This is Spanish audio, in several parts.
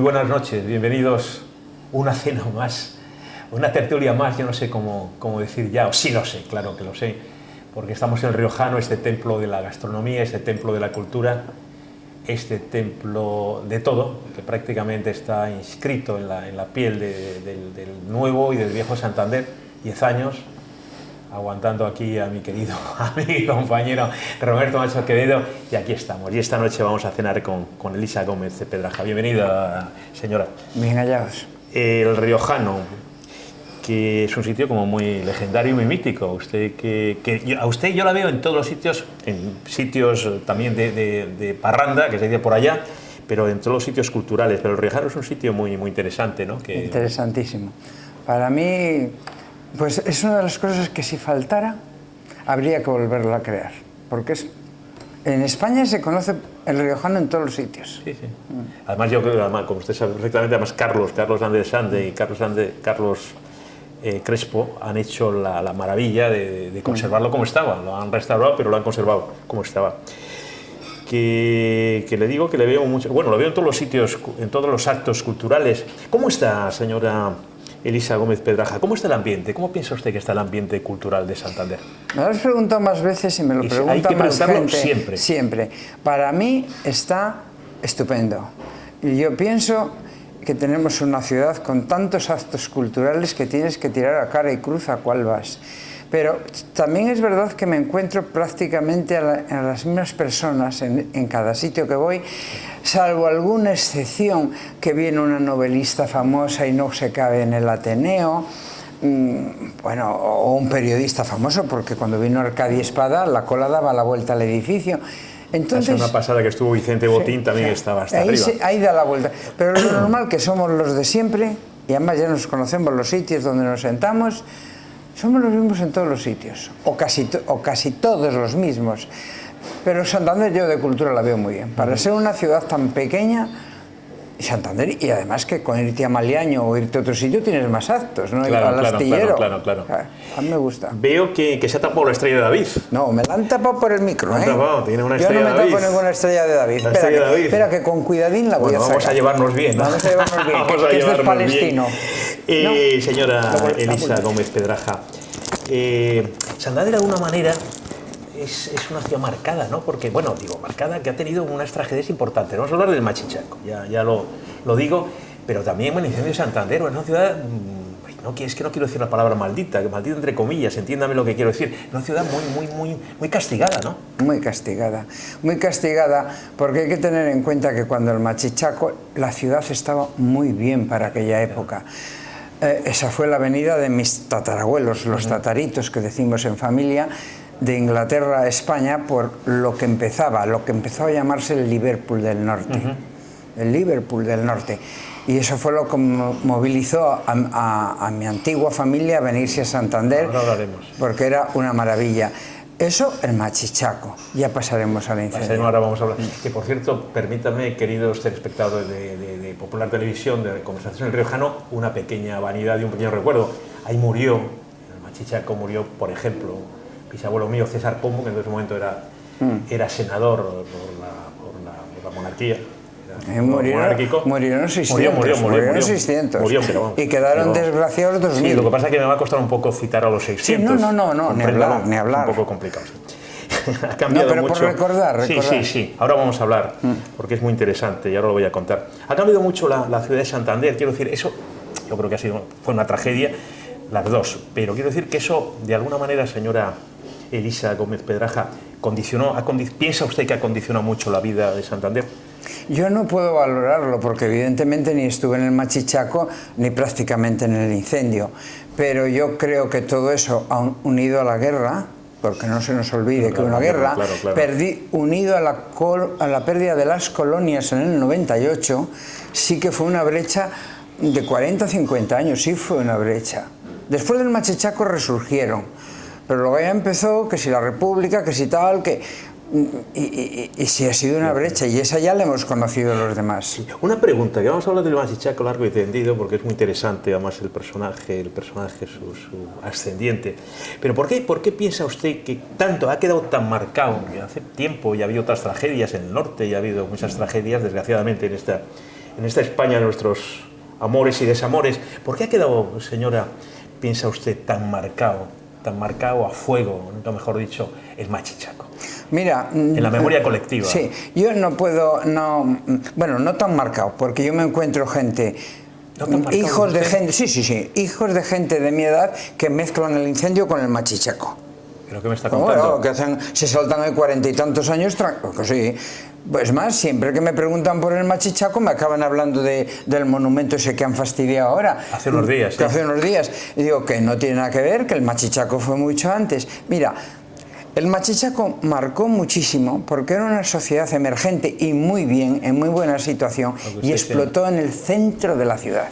buenas noches, bienvenidos a una cena más, una tertulia más, yo no sé cómo decir ya, o sí lo sé, claro que lo sé, porque estamos en el Riojano, este templo de la gastronomía, este templo de la cultura, este templo de todo, que prácticamente está inscrito en la piel del nuevo y del viejo Santander, 10 años, aguantando aquí a mi querido amigo y compañero Roberto Macho Quevedo, y aquí estamos. Y esta noche vamos a cenar con Elisa Gómez de Pedraja. Bienvenida, señora. Bien hallados. El Riojano, que es un sitio como muy legendario y muy mítico. A usted yo la veo en todos los sitios, en sitios también de parranda, que se dice por allá, pero en todos los sitios culturales. Pero el Riojano es un sitio muy interesante, ¿no? Interesantísimo. Para mí, pues es una de las cosas que si faltara, habría que volverla a crear. Porque en España se conoce el Riojano en todos los sitios. Sí, sí. Además, yo creo que, como usted sabe perfectamente, además Carlos Andrés Sande y Carlos Crespo han hecho la maravilla de conservarlo como estaba. Lo han restaurado, pero lo han conservado como estaba. Que le digo que le veo mucho, bueno, lo veo en todos los sitios, en todos los actos culturales. ¿Cómo está, señora Elisa Gómez Pedraja? ¿Cómo está el ambiente? ¿Cómo piensa usted que está el ambiente cultural de Santander? Me lo has preguntado más veces y me lo pregunta más gente. Siempre. Siempre. Para mí está estupendo. Y yo pienso que tenemos una ciudad con tantos actos culturales que tienes que tirar a cara y cruz a cuál vas. Pero también es verdad que me encuentro prácticamente a las mismas personas en cada sitio que voy, salvo alguna excepción, que viene una novelista famosa y no se cabe en el Ateneo, bueno, o un periodista famoso, porque cuando vino Arcadio Espada la cola daba la vuelta al edificio. Entonces, la semana pasada que estuvo Vicente Botín, sí, también estaba hasta arriba. Ahí da la vuelta. Pero lo normal que somos los de siempre, y además ya nos conocemos los sitios donde nos sentamos, somos los mismos en todos los sitios, o casi todos los mismos. Pero Santander yo de cultura la veo muy bien. Para ser una ciudad tan pequeña, Santander, y además que con irte a Maliaño o irte a otro sitio tienes más actos, ¿no? Claro, al astillero. Claro. A mí me gusta. Veo que se ha tapado la estrella de David. No, me la han tapado por el micro, ¿eh? Tiene una estrella de David. Yo no me tapo ninguna estrella de David. Espera que con cuidadín la voy a sacar. Vamos a llevarnos bien, ¿no? Vamos a llevarnos bien, que esto es palestino. Señora Elisa Gómez Pedraja, Santander de alguna manera es una ciudad marcada, ¿no? Porque, bueno, digo, marcada, que ha tenido unas tragedias importantes. Vamos a hablar del Machichaco, ya lo digo, pero también el incendio de Santander, es una ciudad, es que no quiero decir la palabra maldita, que maldita entre comillas, entiéndame lo que quiero decir, una ciudad muy castigada, ¿no? Muy castigada, porque hay que tener en cuenta que cuando el Machichaco, la ciudad estaba muy bien para aquella época. Esa fue la venida de mis tatarabuelos, los tataritos que decimos en familia, de Inglaterra a España, por lo que empezó a llamarse el Liverpool del Norte. El Liverpool del Norte. Y eso fue lo que movilizó a mi antigua familia a venirse a Santander. Ahora hablaremos. Porque era una maravilla. Eso, el Machichaco. Ya pasaremos a la incendio. Ahora vamos a hablar. Que, por cierto, permítanme, queridos telespectadores de Popular Televisión, de Conversación en el Riojano, una pequeña vanidad y un pequeño recuerdo. Ahí murió, en el Machichaco murió, por ejemplo, bisabuelo mío, César Pombo, que en ese momento era senador por la monarquía. Murieron 600. Murió, pero vamos, y quedaron desgraciados 2000. Sí, lo que pasa es que me va a costar un poco citar a los 600. Sí, no, ni hablar. Un poco complicado. Ha cambiado pero mucho. por recordar. Sí. Ahora vamos a hablar, porque es muy interesante y ahora lo voy a contar. Ha cambiado mucho la ciudad de Santander, quiero decir, eso yo creo que fue una tragedia, las dos, pero quiero decir que eso, de alguna manera, señora Elisa Gómez Pedraja, ¿piensa usted que ha condicionado mucho la vida de Santander? Yo no puedo valorarlo porque evidentemente ni estuve en el Machichaco ni prácticamente en el incendio, pero yo creo que todo eso unido a la guerra, porque no se nos olvide que una guerra, unido a la pérdida de las colonias en el 98, sí que fue una brecha de 40 o 50 años, sí fue una brecha. Después del Machichaco resurgieron, pero luego ya empezó que si la República, que si tal, y sí ha sido una brecha, y esa ya la hemos conocido los demás. Una pregunta, que vamos a hablar del Machichaco largo y tendido, porque es muy interesante, además el personaje su ascendiente. Pero ¿por qué piensa usted que tanto ha quedado tan marcado? Que hace tiempo ya ha habido otras tragedias en el norte, ya ha habido muchas tragedias, desgraciadamente, en esta España de nuestros amores y desamores, ¿por qué ha quedado, señora, piensa usted, tan marcado a fuego, nunca mejor dicho, el Machichaco? Mira, en la memoria colectiva. Sí, yo no puedo, bueno, no tan marcado, porque yo me encuentro gente, hijos de gente, sí, hijos de gente de mi edad que mezclan el incendio con el Machichaco. ¿Pero qué me está contando? Bueno, que se saltan de 40 y tantos años, sí. Pues más, siempre que me preguntan por el Machichaco me acaban hablando del monumento ese que han fastidiado ahora. Hace unos días. Que hace unos días. Y digo que no tiene nada que ver, que el Machichaco fue mucho antes. Mira, el Machichaco marcó muchísimo porque era una sociedad emergente y muy bien, en muy buena situación, y explotó en el centro de la ciudad.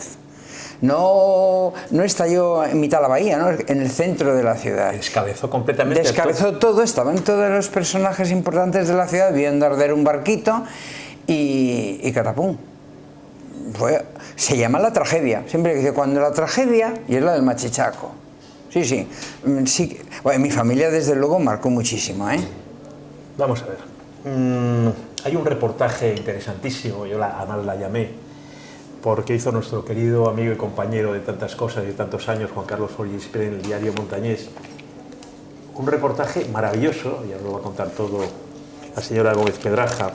No estalló en mitad de la bahía, ¿no? En el centro de la ciudad. Descabezó completamente. Descabezó todo, estaban todos los personajes importantes de la ciudad viendo arder un barquito y catapum. Se llama la tragedia. Siempre dice, cuando la tragedia, y es la del Machichaco. Sí. Bueno, mi familia desde luego marcó muchísimo, ¿eh? Vamos a ver. Hay un reportaje interesantísimo, yo además la llamé, porque hizo nuestro querido amigo y compañero de tantas cosas y de tantos años, Juan Carlos Follis en el diario Montañés. Un reportaje maravilloso, ya lo va a contar todo la señora Gómez Pedraja,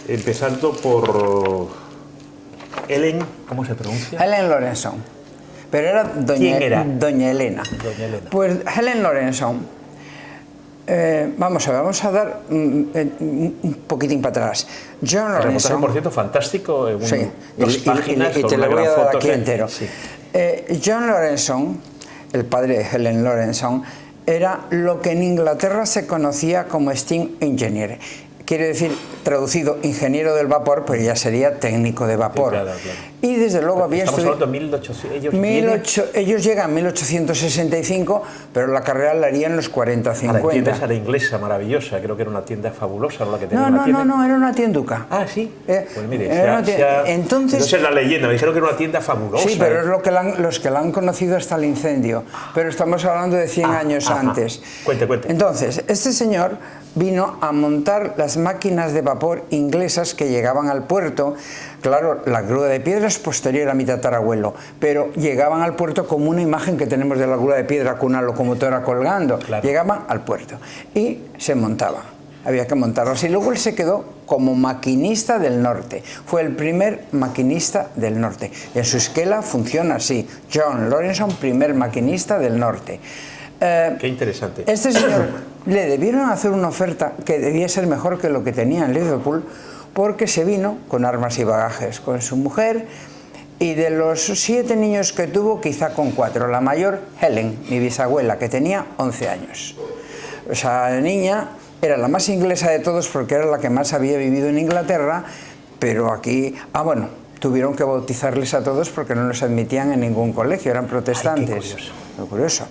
empezando por Helen, ¿cómo se pronuncia? Helen Lorenson. Pero era ¿Quién era? Doña Elena. Doña Elena. Pues Helen Lorenson. Vamos a dar un poquitín para atrás. John Lorenson. Reportaje, por cierto, fantástico. Sí, dos páginas y te lo voy a dar aquí entero. Sí. John Lorenson, el padre de Helen Lorenson, era lo que en Inglaterra se conocía como steam engineer. Quiere decir, traducido, ingeniero del vapor, pero ya sería técnico de vapor. Sí, claro. Y desde luego había estudiado... Estamos hablando de 1800... Ellos llegan en 1865, pero la carrera la harían en los 40-50. La tienda esa era inglesa, maravillosa, creo que era una tienda fabulosa, ¿no? La que tenía no, era una tienduca. Ah, sí. Pues mire, entonces es la leyenda, me dijeron que era una tienda fabulosa. Sí, pero es los que la han conocido hasta el incendio. Pero estamos hablando de 100 años antes. Cuente. Entonces, este señor vino a montar las máquinas de vapor inglesas que llegaban al puerto. Claro, la grúa de piedra es posterior a mi tatarabuelo, pero llegaban al puerto como una imagen que tenemos de la grúa de piedra con una locomotora colgando. Claro. Llegaban al puerto y se montaban. Había que montarlos. Y luego él se quedó como maquinista del norte. Fue el primer maquinista del norte. En su esquela funciona así. John Lorenson, primer maquinista del norte. Qué interesante. Este señor le debieron hacer una oferta que debía ser mejor que lo que tenía en Liverpool, porque se vino con armas y bagajes con su mujer, y de los 7 niños que tuvo, quizá con 4. La mayor, Helen, mi bisabuela, que tenía 11 años. O sea, la niña era la más inglesa de todos porque era la que más había vivido en Inglaterra, pero aquí... bueno, tuvieron que bautizarles a todos porque no los admitían en ningún colegio, eran protestantes. Ay, qué curioso. Lo curioso.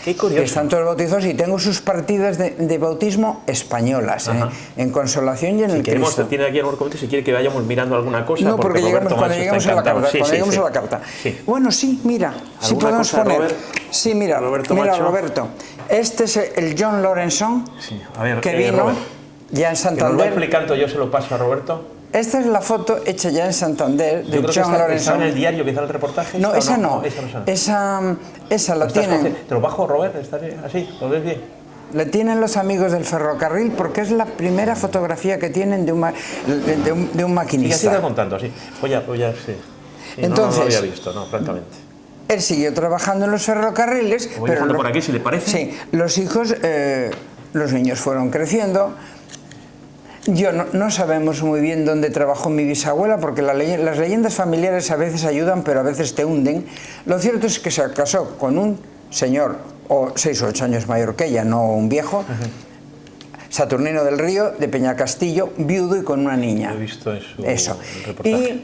Qué curioso. Están todos bautizados y tengo sus partidas de bautismo españolas, en Consolación y en el Cristo. Tiene aquí algún documento, si quiere que vayamos mirando alguna cosa. No, porque cuando llegamos a la carta. Sí. Bueno, sí, mira, si podemos poner... Robert? Sí, mira, Roberto. Este es el John Lorenson, que vino Robert, ya en Santander. Que nos va explicando, yo se lo paso a Roberto. Esta es la foto hecha ya en Santander de John Lorenson. ¿Está en el diario quizá el reportaje? No, esa no. Esa la tienen... ¿Te lo bajo, Robert? ¿Está así? ¿Lo ves bien? La tienen los amigos del ferrocarril porque es la primera fotografía que tienen de un maquinista. Y así está contando, sí. Pues ya, sí. Entonces, no lo había visto, francamente. Él siguió trabajando en los ferrocarriles. Voy dejando por aquí, si le parece. Sí, los hijos, los niños fueron creciendo. No sabemos muy bien dónde trabajó mi bisabuela, porque las leyendas familiares a veces ayudan, pero a veces te hunden. Lo cierto es que se casó con un señor, 6 o 8 años mayor que ella, no un viejo, Saturnino del Río, de Peñacastillo, viudo y con una niña. Lo he visto en su reportaje.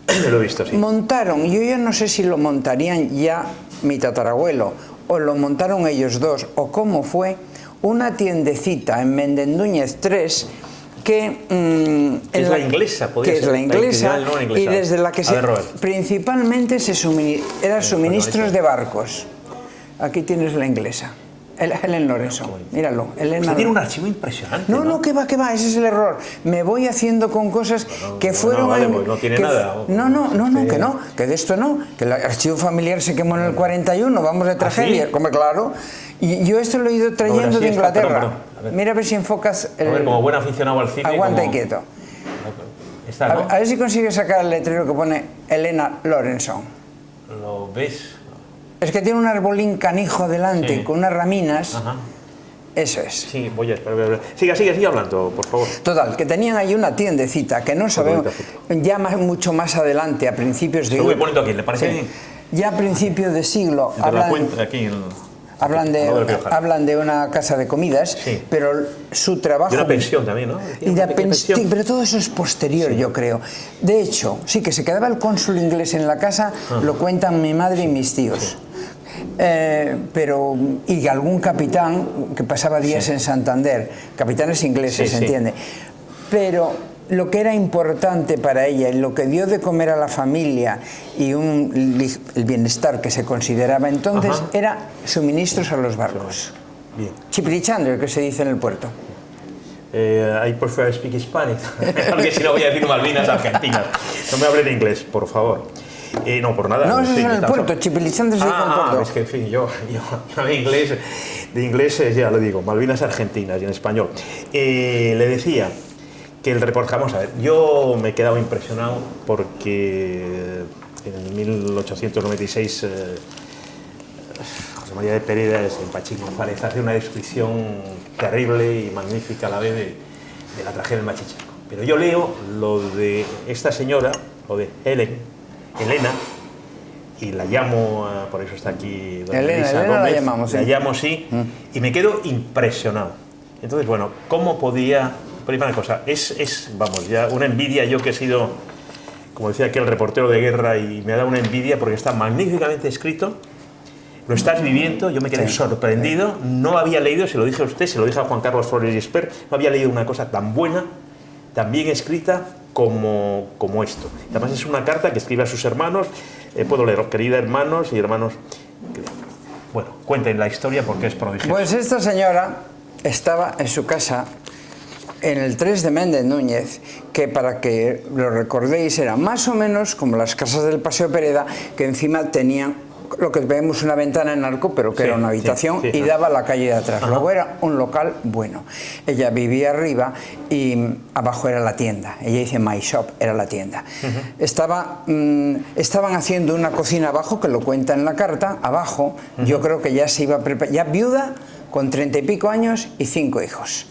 Y lo he visto, sí. Montaron, yo ya no sé si lo montarían ya mi tatarabuelo, o lo montaron ellos dos, o cómo fue, una tiendecita en Mendendúñez 3, que es la inglesa, podría ser. Es la inglesa, y desde la que principalmente era suministros de barcos. Aquí tienes la inglesa. Helen Lorenson, míralo. Usted tiene un archivo impresionante. No, que va, ese es el error. Me voy haciendo con cosas que fueron... vale, pues no tiene nada. Que de esto no, que el archivo familiar se quemó en el 41, vamos de tragedia, ¿sí? como claro. Y yo esto lo he ido trayendo de Inglaterra. Mira a ver si enfocas... A ver, como buen aficionado al cine... Aguanta y quieto. Está, ¿no? A ver si consigues sacar el letrero que pone Helena Lorenson. ¿Lo ves? Es que tiene un arbolín canijo delante, Sí. con unas raminas. Ajá. Eso es. Sí, voy a esperar. Sigue hablando, por favor. Total, que tenían ahí una tiendecita que no sabemos, ya mucho más adelante, a principios de... Lo voy poniendo aquí, ¿le parece bien? Ya a principios de siglo hablan de una casa de comidas, sí. pero su trabajo... Y una pensión también, ¿no? Sí, pero todo eso es posterior, sí. Yo creo. De hecho, sí, que se quedaba el cónsul inglés en la casa, lo cuentan mi madre y mis tíos. Sí. Y algún capitán que pasaba días en Santander, capitanes ingleses, se entiende. Pero lo que era importante para ella y lo que dio de comer a la familia y el bienestar que se consideraba entonces era suministros a los barcos. Bien. Chipilichando, que se dice en el puerto. I prefer speak Spanish, porque si no voy a decir Malvinas Argentinas. No me hable en inglés, por favor. No, por nada. No, eso es en el puerto, Chipilichando se dice en el puerto. Es que, en fin, yo de inglés ya lo digo, Malvinas Argentinas y en español. Le decía que el reportaje, vamos a ver, yo me he quedado impresionado porque en 1896 José María de Peredas en Pachín González hace una descripción terrible y magnífica a la vez de la tragedia del Machichaco. Pero yo leo lo de esta señora, lo de Elena, y la llamo, por eso está aquí doña Elena Gómez, la llamamos, la llamo, sí, y me quedo impresionado. Entonces, bueno, ¿cómo podía...? Primera cosa, vamos, ya una envidia, yo que he sido, como decía aquel reportero de guerra, y me ha dado una envidia porque está magníficamente escrito, lo estás viviendo, yo me quedé sorprendido, no había leído, se lo dije a usted, se lo dije a Juan Carlos Flores Gisbert, no había leído una cosa tan buena, tan bien escrita como esto. Además es una carta que escribe a sus hermanos, puedo leer, queridos hermanos y hermanos, bueno, cuenten la historia porque es prodigiosa. Pues esta señora estaba en su casa en el 3 de Méndez Núñez, que para que lo recordéis era más o menos como las casas del Paseo Pereda, que encima tenían lo que vemos una ventana en arco, pero que era una habitación y daba a la calle de atrás. Luego era un local bueno. Ella vivía arriba y abajo era la tienda. Ella dice my shop, era la tienda. Estaban haciendo una cocina abajo, que lo cuenta en la carta, abajo. Yo creo que ya se iba a preparar, ya viuda, con 30 y pico años y 5 hijos.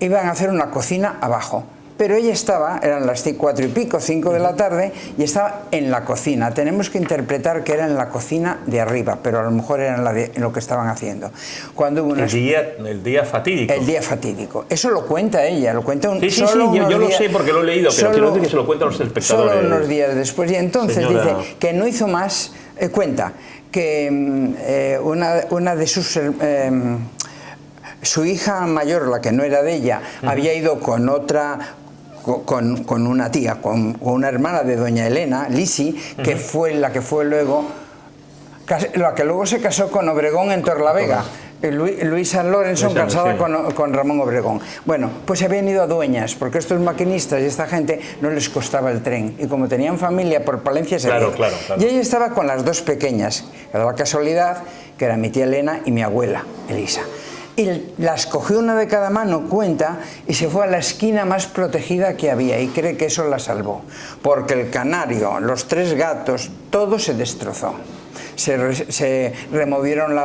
Iban a hacer una cocina abajo, pero ella eran las 4 y pico, 5 de la tarde, y estaba en la cocina. Tenemos que interpretar que era en la cocina de arriba, pero a lo mejor era en lo que estaban haciendo. Cuando hubo el día fatídico. El día fatídico. Eso lo cuenta ella, lo cuenta yo lo sé porque lo he leído, pero quiero decir que se lo cuentan los espectadores. Solo unos días después, y entonces dice que no hizo más, cuenta que una de sus... su hija mayor, la que no era de ella, había ido con otra, con una tía, con una hermana de doña Elena, Lisi, que fue la que fue luego, la que luego se casó con Obregón en Torlavega. Luisa Lorenson, casada con Ramón Obregón. Bueno, pues se habían ido a Dueñas, porque estos maquinistas y esta gente no les costaba el tren. Y como tenían familia por Palencia, se iban. Claro. Y ella estaba con las dos pequeñas, que era la casualidad, que era mi tía Elena y mi abuela, Elisa. Y las cogió una de cada mano, cuenta, y se fue a la esquina más protegida que había, y cree que eso la salvó, porque el canario, los 3 gatos, todo se destrozó. Se removieron el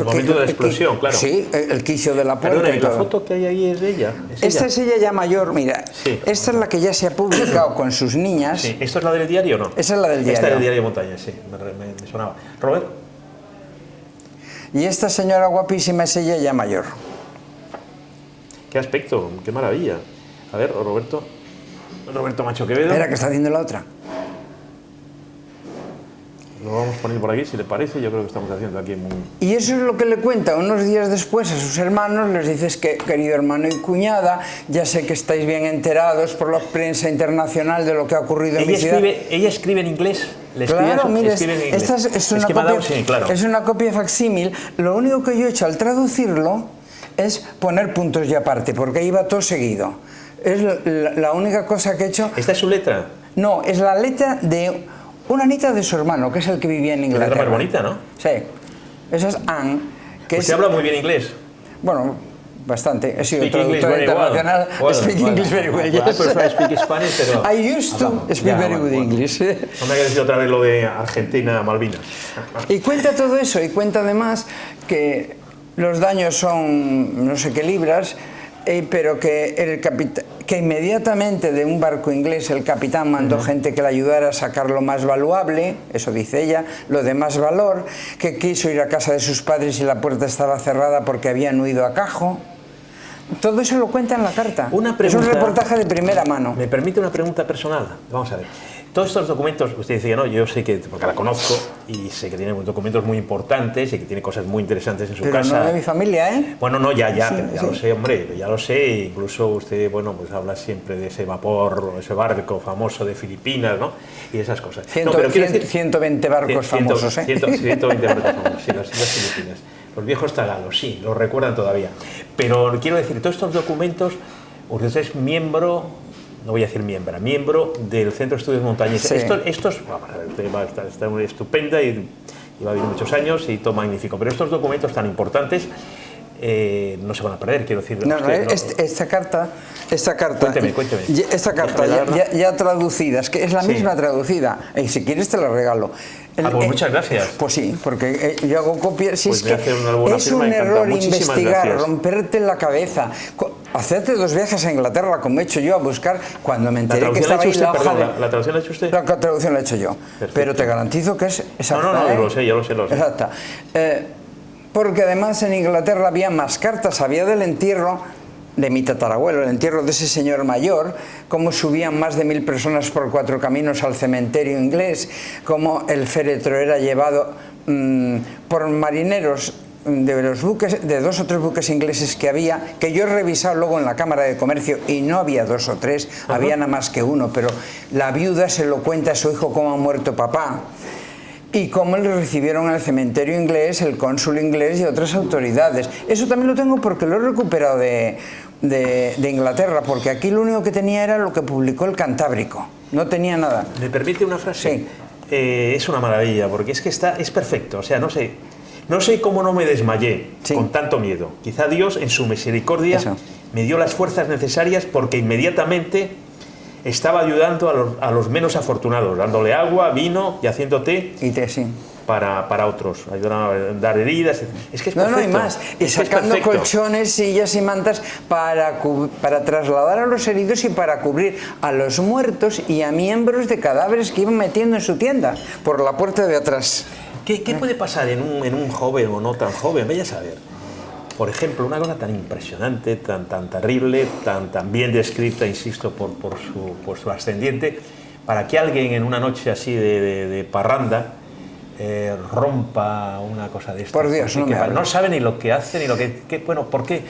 momento de la explosión, claro. Sí, el quicio de la puerta. Perdona, ¿y la foto que hay ahí es de ella? Esta es ella ya mayor, mira. Sí. Esta es la que ya se ha publicado con sus niñas. Sí. ¿Esto es la del diario o no? Esa es la del diario. Esta es del diario Montaña, sí, me sonaba. ¿Robert? Y esta señora guapísima es ella ya mayor. Qué aspecto, qué maravilla. A ver, Roberto Macho Quevedo. Espera, que está haciendo la otra. lo vamos poniendo por aquí, si le parece. Yo creo que estamos haciendo aquí muy... Y eso es lo que le cuenta unos días después a sus hermanos. Les dices que, querido hermano y cuñada, ya sé que estáis bien enterados por la prensa internacional de lo que ha ocurrido en mi ciudad. Ella escribe en inglés. Claro, mire, esta es una copia facsímil. Lo único que yo he hecho al traducirlo es poner puntos y aparte, porque ahí va todo seguido. Es la única cosa que he hecho. ¿Esta es su letra? No, es la letra de una nieta de su hermano, que es el que vivía en Inglaterra. Es la más bonita, ¿no? Sí. Esa es Anne. ¿Usted habla muy bien inglés? Bueno, bastante. He sido traductor internacional. Speak English very well, yes. I prefer speak Spanish, pero... I used to speak very good English. No me haya decir otra vez lo de Argentina, Malvinas. Y cuenta todo eso, y cuenta además que los daños son no sé qué libras, pero que, que inmediatamente de un barco inglés el capitán mandó gente que le ayudara a sacar lo más valuable, eso dice ella, lo de más valor, que quiso ir a casa de sus padres y la puerta estaba cerrada porque habían huido a Cajo. Todo eso lo cuenta en la carta. Es un reportaje de primera mano. ¿Me permite una pregunta personal? Vamos a ver. Todos estos documentos, usted decía, no, yo sé que, porque la conozco, y sé que tiene documentos muy importantes y que tiene cosas muy interesantes en su casa. Pero no de mi familia, ¿eh? Bueno, no, ya lo sé, hombre, ya lo sé. Incluso usted, bueno, pues habla siempre de ese vapor, ese barco famoso de Filipinas, ¿no? Y esas cosas. 120 barcos famosos, ¿eh? 120 barcos famosos, sí, las Filipinas. Los viejos tagalos, sí, los recuerdan todavía. Pero quiero decir, todos estos documentos, usted es miembro, no voy a decir miembro del Centro de Estudios Montañeses. Sí. Estos está muy estupenda y lleva bien muchos años y todo magnífico. Pero estos documentos tan importantes no se van a perder, quiero decir. Esta carta cuénteme. Esta carta ya traducida, es que es la misma traducida, y si quieres te la regalo. Pues muchas gracias. Pues sí, porque yo hago copias. Si pues es que es un error investigar, romperte la cabeza. Hacerte 2 viajes a Inglaterra, como he hecho yo, a buscar, cuando me enteré que estaba ahí la hoja de... ¿La traducción la ha hecho usted? La traducción la he hecho yo. Perfecto. Pero te garantizo que es exacta. No, yo lo sé, yo lo sé. Exacta. Porque además en Inglaterra había más cartas, había del entierro de mi tatarabuelo, el entierro de ese señor mayor, cómo subían más de 1000 personas por 4 caminos al cementerio inglés, cómo el féretro era llevado por marineros de los buques, de 2 o 3 buques ingleses que había, que yo he revisado luego en la Cámara de Comercio y no había 2 o 3, había nada más que 1, pero la viuda se lo cuenta a su hijo cómo ha muerto papá. Y cómo le recibieron al cementerio inglés, el cónsul inglés y otras autoridades. Eso también lo tengo porque lo he recuperado de Inglaterra, porque aquí lo único que tenía era lo que publicó el Cantábrico. No tenía nada. ¿Me permite una frase? Sí. Es una maravilla, porque es que es perfecto. O sea, no sé cómo no me desmayé con tanto miedo. Quizá Dios, en su misericordia, me dio las fuerzas necesarias porque inmediatamente estaba ayudando a los menos afortunados, dándole agua, vino y haciendo té. Y té, sí. Para otros, ayudando a dar heridas. Es que es perfecto. No, y más. Y sacando colchones, sillas y mantas para trasladar a los heridos y para cubrir a los muertos y a miembros de cadáveres que iban metiendo en su tienda por la puerta de atrás. ¿Qué puede pasar en un joven o no tan joven? Vaya a saber. Por ejemplo, una cosa tan impresionante, tan terrible, tan bien descrita, insisto, por su ascendiente, para que alguien en una noche así de parranda rompa una cosa de esta. Por Dios, no sabe ni lo que hace, ni lo que bueno, ¿por qué?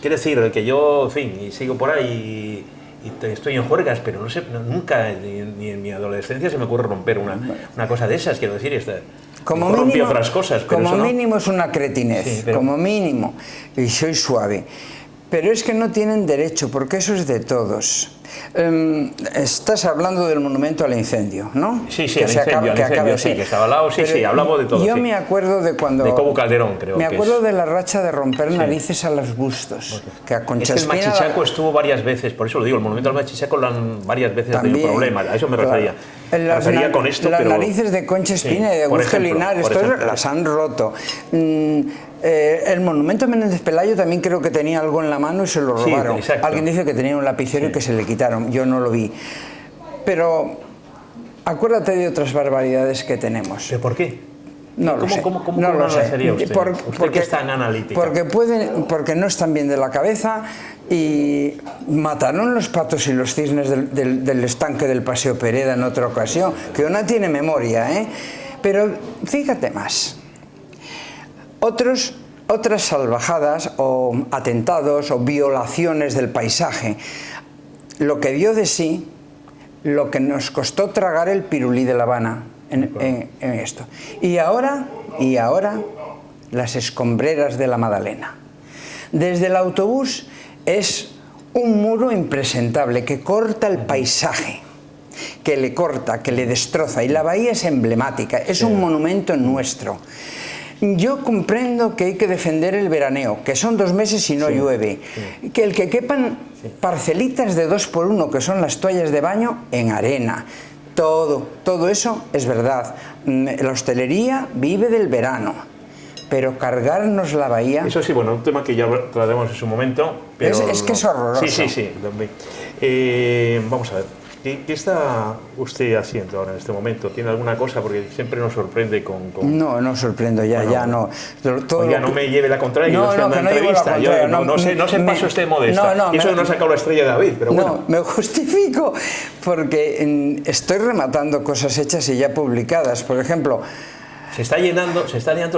Quiere decir que yo, en fin, y sigo por ahí y estoy en juergas, pero no sé, nunca, ni en mi adolescencia se me ocurre romper una cosa de esas, quiero decir, como mínimo, otras cosas, pero como eso mínimo es una cretinez, sí, como mínimo, y soy suave. Pero es que no tienen derecho, porque eso es de todos. Estás hablando del monumento al incendio, ¿no? Sí, el incendio, sí, que estaba al lado, sí, hablamos de todo. Yo me acuerdo de cuando... De Cobo Calderón, creo. Me acuerdo de la racha de romper narices a los bustos. Que a Concha es que el Machichaco estuvo varias veces, por eso lo digo, el monumento al Machichaco varias veces ha tenido problemas, a eso me refería. Las con esto, las narices de Concha Espina y de Augusto Linares, todas las han roto. El monumento a Menéndez Pelayo también creo que tenía algo en la mano y se lo robaron. Alguien dice que tenía un lapicero y que se le quitaron. Yo no lo vi. Pero acuérdate de otras barbaridades que tenemos. ¿Pero por qué? No lo sé. ¿Cómo no lo sería usted? Porque es tan analítica. Porque no están bien de la cabeza y mataron los patos y los cisnes del estanque del Paseo Pereda en otra ocasión, que una tiene memoria, ¿eh? pero fíjate más. Otras salvajadas o atentados o violaciones del paisaje, lo que dio de sí, lo que nos costó tragar el pirulí de La Habana en esto. Y ahora, las escombreras de la Madalena. Desde el autobús es un muro impresentable que corta el paisaje, que le corta, que le destroza, y la bahía es emblemática, es un monumento nuestro. Yo comprendo que hay que defender el veraneo, que son 2 meses y no llueve, que el que quepan parcelitas de 2 por 1, que son las toallas de baño, en arena. Todo eso es verdad. La hostelería vive del verano, pero cargarnos la bahía... Eso sí, bueno, un tema que ya trataremos en su momento, pero... Es que es horroroso. Sí. Vamos a ver. ¿Qué está usted haciendo ahora en este momento? ¿Tiene alguna cosa? Porque siempre nos sorprende con... No sorprendo, ya no. Oiga, no me lleve la contraria, yo estoy en una entrevista. No se pase usted modesta. Y eso no ha sacado la estrella de David, pero bueno. No, me justifico, porque estoy rematando cosas hechas y ya publicadas. Por ejemplo... Se está llenando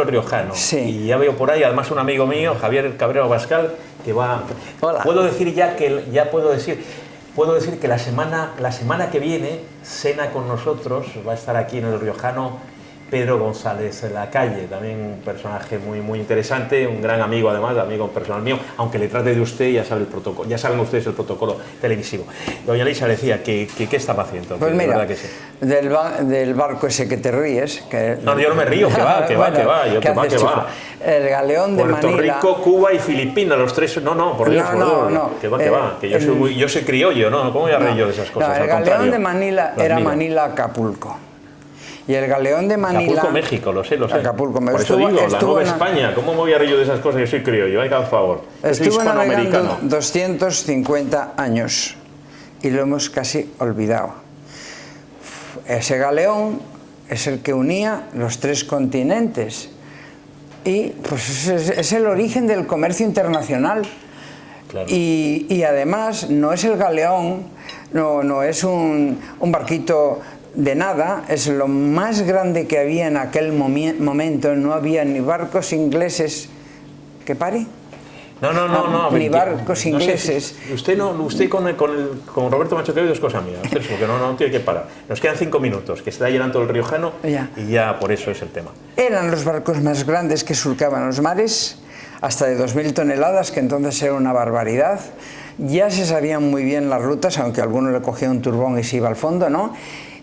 el Riojano. Sí. Y ya veo por ahí, además un amigo mío, Javier Cabrero Bascal, que va... Hola. Puedo decir que la semana que viene cena con nosotros, va a estar aquí en el Riojano Pedro González Lacalle, también un personaje muy interesante, un gran amigo además, amigo personal mío, aunque le trate de usted, ya saben ustedes el protocolo televisivo. Doña Elisa le decía, ¿qué estaba haciendo? Pues mira, verdad que sí. del barco ese que te ríes... No, yo no me río, que va. El galeón de Puerto Manila... Rico, Cuba y Filipinas, los 3... No, por Dios, que va. Que yo soy criollo, ¿no? ¿Cómo voy a reír yo de esas cosas? No, el galeón de Manila era Manila-Acapulco. Y el galeón de Manila... Acapulco, México, lo sé. Acapulco, por eso digo, la Nueva España. ¿Cómo me voy a reír yo de esas cosas? Yo soy criollo, por favor. Estuvo navegando 250 años y lo hemos casi olvidado. Ese galeón es el que unía los 3 continentes y pues es el origen del comercio internacional. Claro. Y además no es el galeón, no es un barquito de nada, es lo más grande que había en aquel momento. No había ni barcos ingleses que pare. No. Ni barcos ingleses. No sé, usted con Roberto Macho hay 2 cosas mías, porque no tiene que parar. Nos quedan 5 minutos, que está llenando el Riojano y ya por eso es el tema. Eran los barcos más grandes que surcaban los mares, hasta de 2.000 toneladas, que entonces era una barbaridad. Ya se sabían muy bien las rutas, aunque alguno le cogía un turbón y se iba al fondo, ¿no?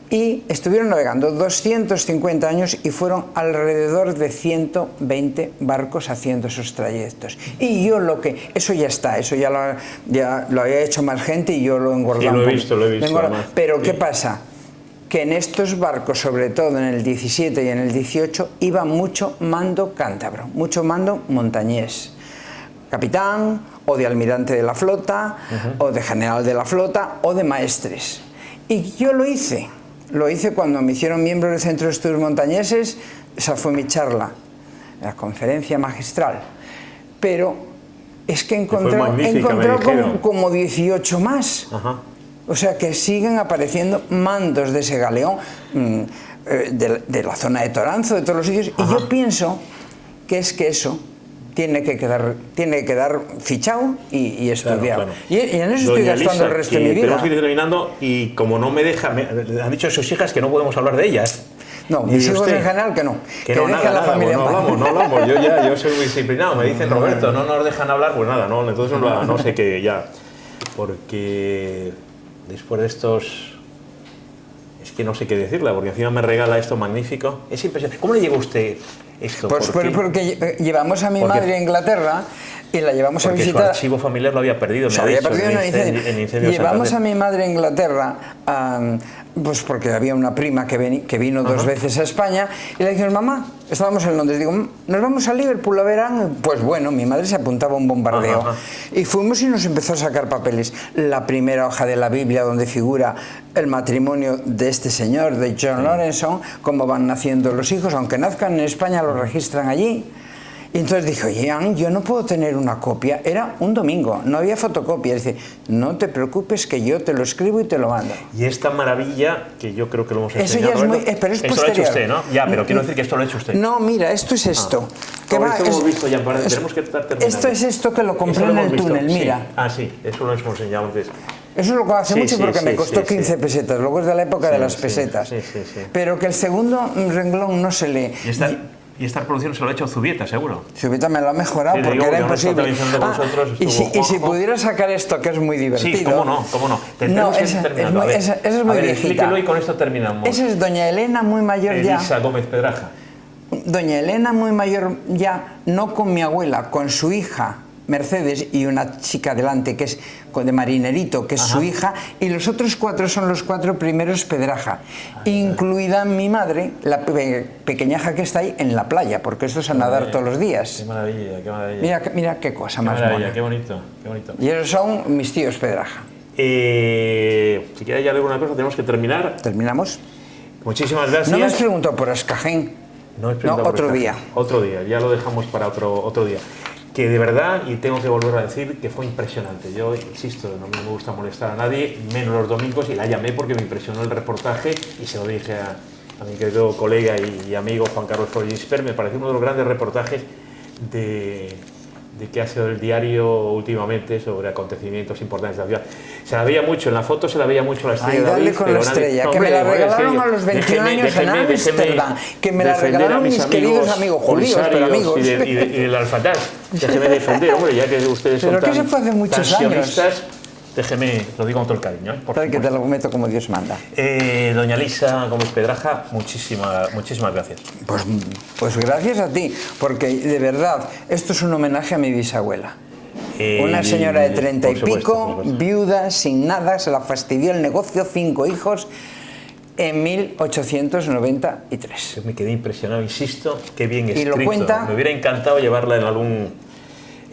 Y estuvieron navegando 250 años y fueron alrededor de 120 barcos haciendo esos trayectos. Y eso ya está, eso ya lo había hecho más gente y yo lo engordaba. Sí, lo he visto. Pero ¿qué pasa? Que en estos barcos, sobre todo en el 17 y en el 18, iba mucho mando cántabro, mucho mando montañés. Capitán, o de almirante de la flota, o de general de la flota, o de maestres. Y yo lo hice cuando me hicieron miembro del Centro de Estudios Montañeses. Esa fue mi charla, la conferencia magistral. Pero es que encontró como 18 más. Ajá. O sea que siguen apareciendo mandos de ese galeón, de la zona de Toranzo, de todos los sitios. Ajá. Y yo pienso que eso tiene que quedar fichado y estudiado. Claro. Y en eso estoy gastando el resto de mi vida. Tenemos que ir terminando y como no me deja... han dicho sus hijas que no podemos hablar de ellas. No, mis hijos en general que no. Que no, deja la familia no hablamos. Yo soy muy disciplinado. Me dicen, Roberto, no nos dejan hablar, pues nada, entonces no sé qué ya. Porque después de estos... Es que no sé qué decirle, porque encima me regala esto magnífico. Es impresionante. ¿Cómo le llegó a usted esto? Pues porque llevamos a mi madre a Inglaterra y la llevamos a visitar. Su archivo familiar lo había perdido, me había perdido en incendio. Llevamos a mi madre a Inglaterra, pues porque había una prima que vino 2 veces a España y le dijimos, mamá, estábamos en Londres, digo, nos vamos a Liverpool a verano. Pues bueno, mi madre se apuntaba a un bombardeo y fuimos y nos empezó a sacar papeles. La primera hoja de la Biblia donde figura el matrimonio de este señor, de John Lawrenson, cómo van naciendo los hijos, aunque nazcan en España, los registran allí. Y entonces dije, oye, Ann, yo no puedo tener una copia. Era un domingo, no había fotocopia. Dice, no te preocupes que yo te lo escribo y te lo mando. Y esta maravilla, que yo creo que lo hemos enseñado... Eso ya es muy... Pero es esto posterior. lo ha hecho usted, ¿no? Ya, pero quiero decir que esto lo ha hecho usted. No, mira, esto es esto. Que va, esto lo hemos visto ya, tenemos que estar terminando. Esto es esto que lo compré en el túnel, mira. Sí. Ah, sí, eso lo hemos enseñado antes. Eso lo hace mucho porque me costó 15 pesetas, luego es de la época de las pesetas. Sí. Pero que el segundo renglón no se lee. Y esta reproducción se lo ha hecho Zubieta, seguro. Zubieta me lo ha mejorado porque era imposible. Y si pudiera sacar esto, que es muy divertido. Sí, cómo no. Tendremos que terminarlo. Esa es muy viejita. Explíquelo y con esto terminamos. Esa es doña Elena, muy mayor ya. Elisa Gómez Pedraja. Doña Elena, muy mayor ya, no con mi abuela, con su hija Mercedes y una chica delante que es de marinerito, que es su hija, y los otros 4 son los 4 primeros Pedraja, incluida mi madre, la pequeñaja que está ahí en la playa, porque esto es a nadar todos los días. Qué maravilla. Mira qué cosa qué más maravilla, mona. Qué bonito. Y esos son mis tíos Pedraja. Si quieres ya leer una cosa, tenemos que terminar. ¿Terminamos? Muchísimas gracias. No me has preguntado por Escajén. No, otro día. Otro día, ya lo dejamos para otro día. Que de verdad, y tengo que volver a decir, que fue impresionante. Yo insisto, no me gusta molestar a nadie, menos los domingos, y la llamé porque me impresionó el reportaje y se lo dije a mi querido colega y amigo Juan Carlos Follisper. Me pareció uno de los grandes reportajes de que ha sido el diario últimamente sobre acontecimientos importantes de la ciudad. Se la veía mucho, en la foto se la veía mucho la estrella. Dale con la estrella, que me la regalaron a los 21 años en Ámsterdam, que me la regalaron mis queridos amigos judíos, pero amigos. Y del Alfataz, déjeme defender, hombre, ya que ustedes son pero que se fue hace muchos años. Déjeme, lo digo con todo el cariño. Para que te lo meto como Dios manda. Doña Elisa Gómez Pedraja, muchísimas gracias. Pues gracias a ti, porque de verdad, esto es un homenaje a mi bisabuela. Una señora de 30 y pico, viuda, sin nada, se la fastidió el negocio, 5 hijos, en 1893. Yo me quedé impresionado, insisto, qué bien escrito. Y lo cuenta. Me hubiera encantado llevarla en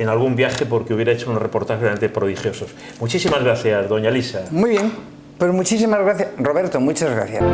algún viaje porque hubiera hecho unos reportajes realmente prodigiosos. Muchísimas gracias, doña Elisa. Muy bien, pues muchísimas gracias. Roberto, muchas gracias.